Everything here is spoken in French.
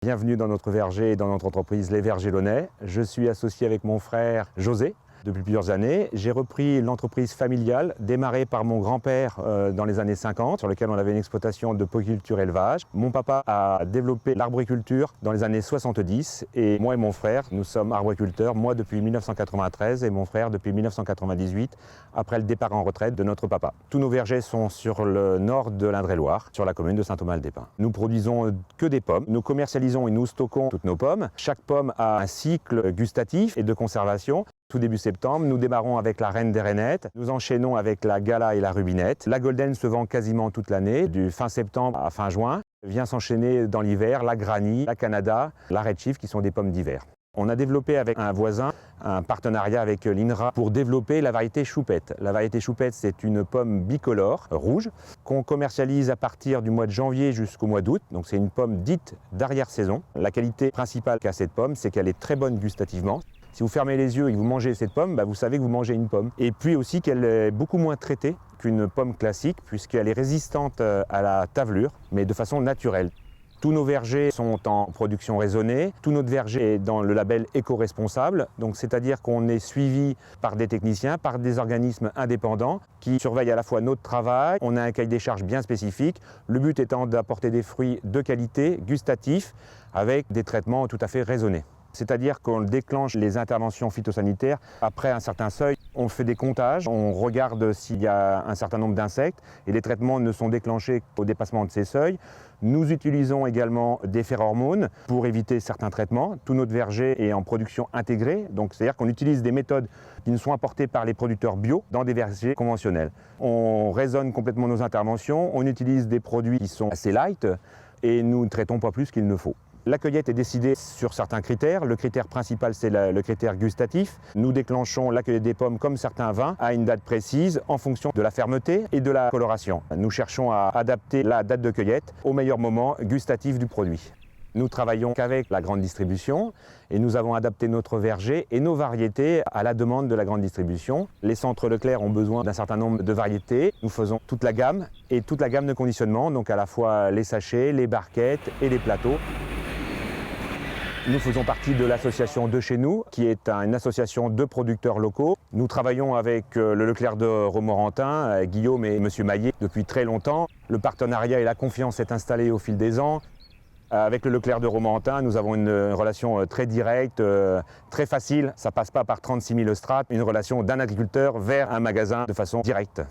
Bienvenue dans notre verger et dans notre entreprise Les Vergers Launay. Je suis associé avec mon frère José. Depuis plusieurs années, j'ai repris l'entreprise familiale démarrée par mon grand-père dans les années 50, sur lequel on avait une exploitation de polyculture élevage. Mon papa a développé l'arboriculture dans les années 70 et moi et mon frère, nous sommes arboriculteurs, moi depuis 1993 et mon frère depuis 1998, après le départ en retraite de notre papa. Tous nos vergers sont sur le nord de l'Indre-et-Loire, sur la commune de Saint-Thomas-le-des-Pins. Nous produisons que des pommes, nous commercialisons et nous stockons toutes nos pommes. Chaque pomme a un cycle gustatif et de conservation. Tout début septembre, nous démarrons avec la Reine des Rainettes, nous enchaînons avec la Gala et la Rubinette. La Golden se vend quasiment toute l'année, du fin septembre à fin juin. Vient s'enchaîner dans l'hiver la Granny, la Canada, la Red Chief qui sont des pommes d'hiver. On a développé avec un voisin un partenariat avec l'INRA pour développer la variété Choupette. La variété Choupette, c'est une pomme bicolore, rouge, qu'on commercialise à partir du mois de janvier jusqu'au mois d'août. Donc c'est une pomme dite d'arrière-saison. La qualité principale qu'a cette pomme, c'est qu'elle est très bonne gustativement. Si vous fermez les yeux et que vous mangez cette pomme, vous savez que vous mangez une pomme. Et puis aussi qu'elle est beaucoup moins traitée qu'une pomme classique, puisqu'elle est résistante à la tavelure, mais de façon naturelle. Tous nos vergers sont en production raisonnée. Tout notre verger est dans le label éco-responsable. Donc c'est-à-dire qu'on est suivi par des techniciens, par des organismes indépendants qui surveillent à la fois notre travail. On a un cahier des charges bien spécifique. Le but étant d'apporter des fruits de qualité, gustatifs, avec des traitements tout à fait raisonnés. C'est-à-dire qu'on déclenche les interventions phytosanitaires après un certain seuil. On fait des comptages, on regarde s'il y a un certain nombre d'insectes et les traitements ne sont déclenchés qu'au dépassement de ces seuils. Nous utilisons également des phéromones pour éviter certains traitements. Tout notre verger est en production intégrée, donc c'est-à-dire qu'on utilise des méthodes qui nous sont apportées par les producteurs bio dans des vergers conventionnels. On raisonne complètement nos interventions, on utilise des produits qui sont assez light et nous ne traitons pas plus qu'il ne faut. La cueillette est décidée sur certains critères. Le critère principal, c'est le critère gustatif. Nous déclenchons la cueillette des pommes comme certains vins à une date précise en fonction de la fermeté et de la coloration. Nous cherchons à adapter la date de cueillette au meilleur moment gustatif du produit. Nous travaillons qu'avec la grande distribution et nous avons adapté notre verger et nos variétés à la demande de la grande distribution. Les centres Leclerc ont besoin d'un certain nombre de variétés. Nous faisons toute la gamme et toute la gamme de conditionnement, donc à la fois les sachets, les barquettes et les plateaux. Nous faisons partie de l'association De Chez Nous, qui est une association de producteurs locaux. Nous travaillons avec le Leclerc de Romorantin, Guillaume et M. Maillet, depuis très longtemps. Le partenariat et la confiance s'est installé au fil des ans. Avec le Leclerc de Romorantin, nous avons une relation très directe, très facile. Ça ne passe pas par 36 000 strates, une relation d'un agriculteur vers un magasin de façon directe.